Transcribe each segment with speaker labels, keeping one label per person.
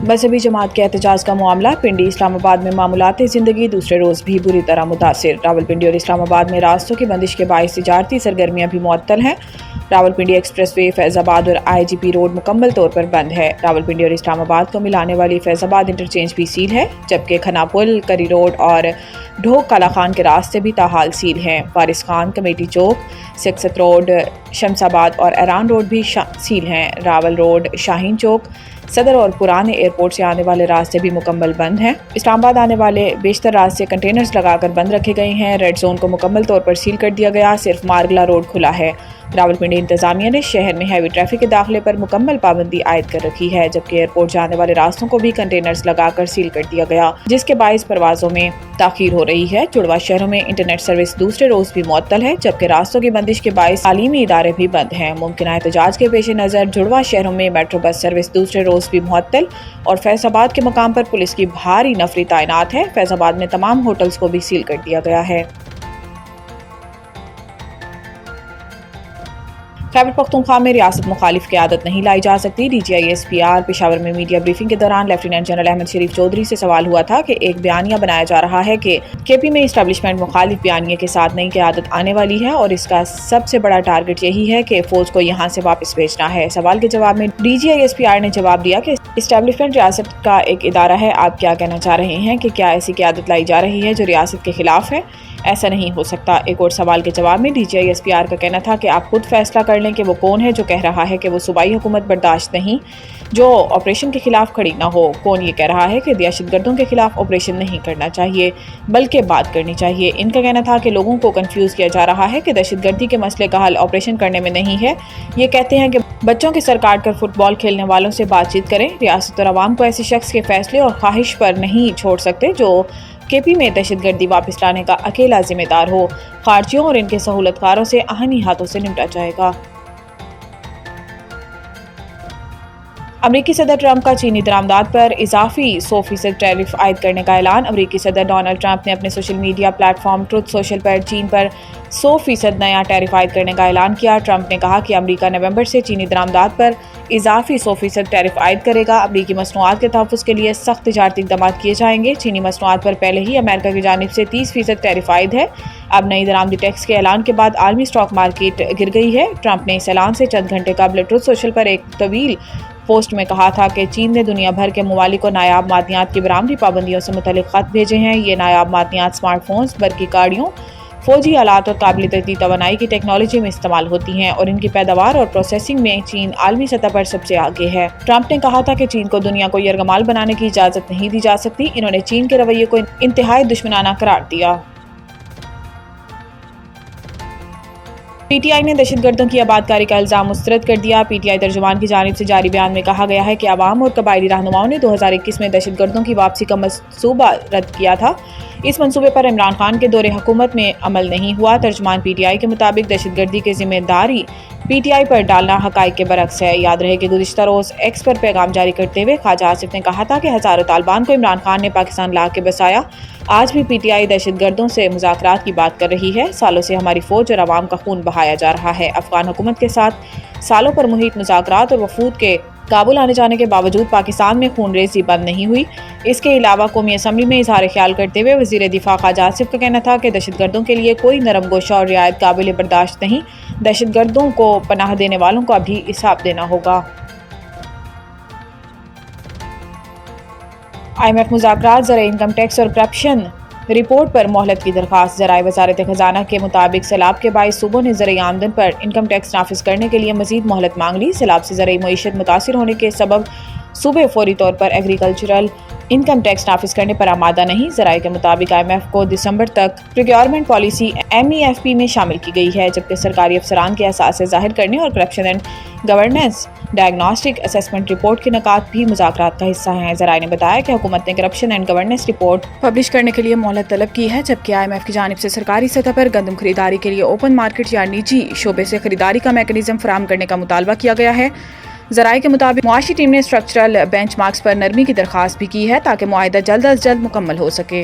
Speaker 1: मजहबी जमात के एहतजाज का मामला। पिंडी इस्लामाबाद में मामूलाती ज़िंदगी दूसरे रोज़ भी बुरी तरह मुतासिर। रावलपिंडी और इस्लामाबाद में रास्तों की बंदिश के बाइस तिजारती सरगर्मियाँ भी मुअत्तल हैं। रावलपिंडी एक्सप्रेस वे, फैज़ाबाद और IGP रोड मुकम्मल तौर पर बंद है। रावलपिंडी और इस्लामाबाद को मिलाने वाली फैज़ाबाद इंटरचेंज भी सील है, जबकि खनापुल, करी रोड और ढोक काला खान के रास्ते भी ताहाल सील हैं। वारिस खान, कमेटी चौक, सिक्सत रोड, शमसाबाद और एरान रोड भी सील हैं। रावल रोड, शाहीन चौक, सदर और पुराने एयरपोर्ट से आने वाले रास्ते भी मुकम्मल बंद हैं। इस्लामाबाद आने वाले बेशतर रास्ते कंटेनर्स लगाकर बंद रखे गए हैं। रेड जोन को मुकम्मल तौर पर सील कर दिया गया, सिर्फ मारगला रोड खुला है। रावलपिंडी इंतजामिया ने शहर में हैवी ट्रैफिक के दाखिले पर मुकम्मल पाबंदी आयद कर रखी है, जबकि एयरपोर्ट जाने वाले रास्तों को भी कंटेनर्स लगाकर सील कर दिया गया, जिसके बाइस परवाजों में ताखीर हो रही है। जुड़वा शहरों में इंटरनेट सर्विस दूसरे रोज भी मुअत्तल है, जबकि रास्तों की बंदिश के बाइस तालीमी इदारे भी बंद हैं। मुमकिन एहतजाज के पेश नज़र जुड़वा शहरों में मेट्रो बस सर्विस दूसरे रोज भी मुअत्तल और फैज़ाबाद के मकाम पर पुलिस की भारी नफरी तैनात है। फैज़ाबाद में तमाम होटल्स को भी सील कर दिया गया है। खैबर पख्तूनख्वा में रियासत मुखालिफ क़यादत नहीं लाई जा सकती। DGI SPR पेशावर में मीडिया ब्रीफिंग के दौरान लेफ्टिनेंट जनरल अहमद शरीफ चौधरी से सवाल हुआ था कि एक बयानिया बनाया जा रहा है कि KP में इस्टेब्लिशमेंट मुखालिफ बयानिए के साथ नई क़यादत आने वाली है और इसका सबसे बड़ा टारगेट यही है कि फौज को यहाँ से वापस भेजना है। सवाल के जवाब में DGI SPR ने जवाब दिया कि इस्टेब्लिशमेंट रियासत का एक इदारा है। आप क्या कहना चाह रहे हैं कि क्या ऐसी क़यादत लाई जा रही है जो रियासत के खिलाफ है? ऐसा नहीं हो सकता। एक और सवाल के जवाब में DGI SPR का कहना था कि आप खुद फैसला कर लें कि वो कौन है जो कह रहा है कि वो सूबाई हुकूमत बर्दाश्त नहीं जो ऑपरेशन के खिलाफ खड़ी ना हो। कौन ये कह रहा है कि दहशतगर्दों के खिलाफ ऑपरेशन नहीं करना चाहिए बल्कि बात करनी चाहिए। इनका कहना था कि लोगों को कंफ्यूज किया जा रहा है कि दहशतगर्दी के मसले का हल ऑपरेशन करने में नहीं है। ये कहते हैं कि बच्चों के सर काट कर फुटबॉल खेलने वालों से बातचीत करें। रियासत और आवाम को ऐसे शख्स के फैसले और ख्वाहिश पर नहीं छोड़ सकते जो KP में दहशतगर्दी वापस लाने का अकेला जिम्मेदार हो। खारजियों और इनके सहूलतकारों से आहनी हाथों से निपटा जाएगा। अमरीकी सदर ट्रंप का चीनी दरामदात पर इजाफी 100% टैरिफ आयद करने का ऐलान। अमरीकी सदर डोनाल्ड ट्रंप ने अपने social media platform truth social पर चीन पर 100% नया टैरिफ आयद करने का ऐलान किया। ट्रंप ने कहा कि अमरीका नवंबर से चीनी दरामदात पर इजाफी 100% टैरिफ आयद करेगा। अमरीकी मसनूआत के तहफ़्फ़ुज़ के लिए सख्त तिजारती इक़दाम किए जाएंगे। चीनी मसनूआत पर पहले ही अमेरिका की जानिब से 30% टैरिफ आयद है। अब नई दरामदी टैक्स के ऐलान के बाद आलमी स्टॉक मार्केट गिर गई है। ट्रंप ने इस ऐलान से चंद घंटे कबल ट्रुथ सोशल पर एक तवील पोस्ट में कहा था कि चीन ने दुनिया भर के ममालिक को नायाब मादनियात की बरामदी पाबंदियों से मुतल्लिक़ ख़त भेजे हैं। ये नायाब मादनियात स्मार्टफोन्स, बरकी गाड़ियों, फौजी आलात और काबिल तजदीद तवानाई की टेक्नोलॉजी में इस्तेमाल होती हैं और इनकी पैदावार और प्रोसेसिंग में चीन आलमी सतह पर सबसे आगे है। ट्रंप ने कहा था कि चीन को दुनिया को यरगमाल बनाने की इजाज़त नहीं दी जा सकती। इन्होंने चीन के रवैये को इंतहाई दुश्मनाना करार दिया। PTI ने दहशतगर्दों की आबादकारी का इल्ज़ाम मुस्तरद कर दिया। PTI तर्जुमान की जानिब से जारी बयान में कहा गया है कि अवाम और कबायली रहनुमाओं ने 2021 में दहशतगर्दों की वापसी का मंसूबा रद्द किया था। इस मंसूबे पर इमरान खान के दौरे हुकूमत में अमल नहीं हुआ। तर्जुमान PTI के मुताबिक दहशतगर्दी की जिम्मेदारी PTI पर डालना हक़ाइक़ के बरक्स है। याद रहे कि गुज़िश्ता रोज़ X पर पैगाम जारी करते हुए ख्वाजा आसिफ ने कहा था कि हज़ारों तालिबान को इमरान खान ने पाकिस्तान ला के बसाया। आज भी PTI दहशतगर्दों से मुज़ाकरात की बात कर रही है। सालों से हमारी फ़ौज और आवाम का खून बहाया जा रहा है। अफ़गान हुकूमत के साथ सालों पर मुहित मुज़ाकरात और वफूद के काबुल आने जाने के बावजूद पाकिस्तान में खून रेज़ी बंद नहीं हुई। इसके अलावा कौमी असम्बली में इज़हार ख्याल करते हुए वज़ीर दिफ़ा ख्वाजा आसिफ का कहना था कि दहशतगर्दों के लिए कोई नरम गोशा और रियायत काबिल बर्दाश्त नहीं। दहशतगर्दों को पनाह देने वालों को अभी हिसाब देना होगा। IMF मुज़ाकरात, ज़रा इनकम टैक्स और करप्शन रिपोर्ट पर मोहलत की दरख्वास्त। ज़राए वज़ारत ख़ज़ाना के मुताबिक सैलाब के बाइस सूबों ने ज़राई आमदन पर इनकम टैक्स नाफिज करने के लिए मज़ीद मोहलत मांग ली। सैलाब से ज़राई मईशत मुतासिर होने के सबब सूबे फौरी तौर पर एग्रीकल्चरल इनकम टैक्स नाफिज करने पर आमादा नहीं। ज़राए के मुताबिक IMF को दिसंबर तक प्रोक्योरमेंट पॉलिसी MEFP में शामिल की गई है, जबकि सरकारी अफसरान के असासे ज़ाहिर करने और corruption and governance diagnostic assessment report के नकात भी मुज़ाकरात का हिस्सा हैं। ज़राए ने बताया कि हुकूमत ने corruption and governance report publish करने के लिए मोहलत तलब की है, जबकि IMF की जानिब से सरकारी सतह पर गंदम खरीदारी के लिए ओपन मार्केट या निजी शोबे से खरीदारी का मैकेनिज्म फराहम करने का मुतालबा किया गया है। ज़राए के मुताबिक मुआशी टीम ने स्ट्रक्चरल बेंचमार्क्स पर नरमी की दरख्वास्त भी की है ताकि मुआहिदा जल्द अज जल्द मुकम्मल हो सके।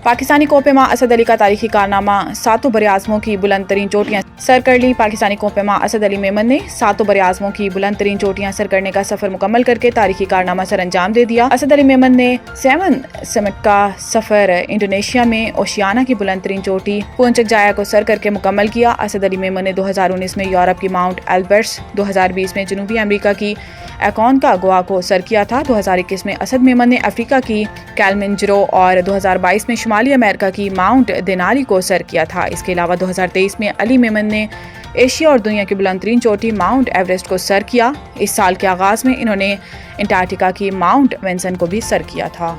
Speaker 1: पाकिस्तानी कोपेमा असद अली का तारीखी कारनामा, सातों बरे आज़मों की बुलंद तरीन चोटियाँ سر کر لی۔ پاکستانی کوہ پیما اسد علی میمن نے 7 براعظموں کی بلند ترین چوٹیاں سر کرنے کا سفر مکمل کر کے تاریخی کارنامہ سر انجام دے دیا۔ اسد علی میمن نے 7 سمٹ کا سفر انڈونیشیا میں اوشیانا کی بلند ترین چوٹی پونچک جایا کو سر کر کے مکمل کیا۔ اسد علی میمن نے 2019 میں یورپ کی ماؤنٹ ایلبرٹس، 2020 میں جنوبی امریکہ کی اکونکاگوا کو سر کیا تھا۔ 2021 میں اسد میمن نے افریقہ کی کیلمنجرو اور 2022 میں شمالی امریکہ کی ماؤنٹ دینالی کو سر کیا تھا۔ اس کے علاوہ 2023 میں علی میمن نے ایشیا اور دنیا کی بلند ترین چوٹی ماؤنٹ ایوریسٹ کو سر کیا۔ اس سال کے آغاز میں انہوں نے انٹارکٹیکا کی ماؤنٹ وینسن کو بھی سر کیا تھا۔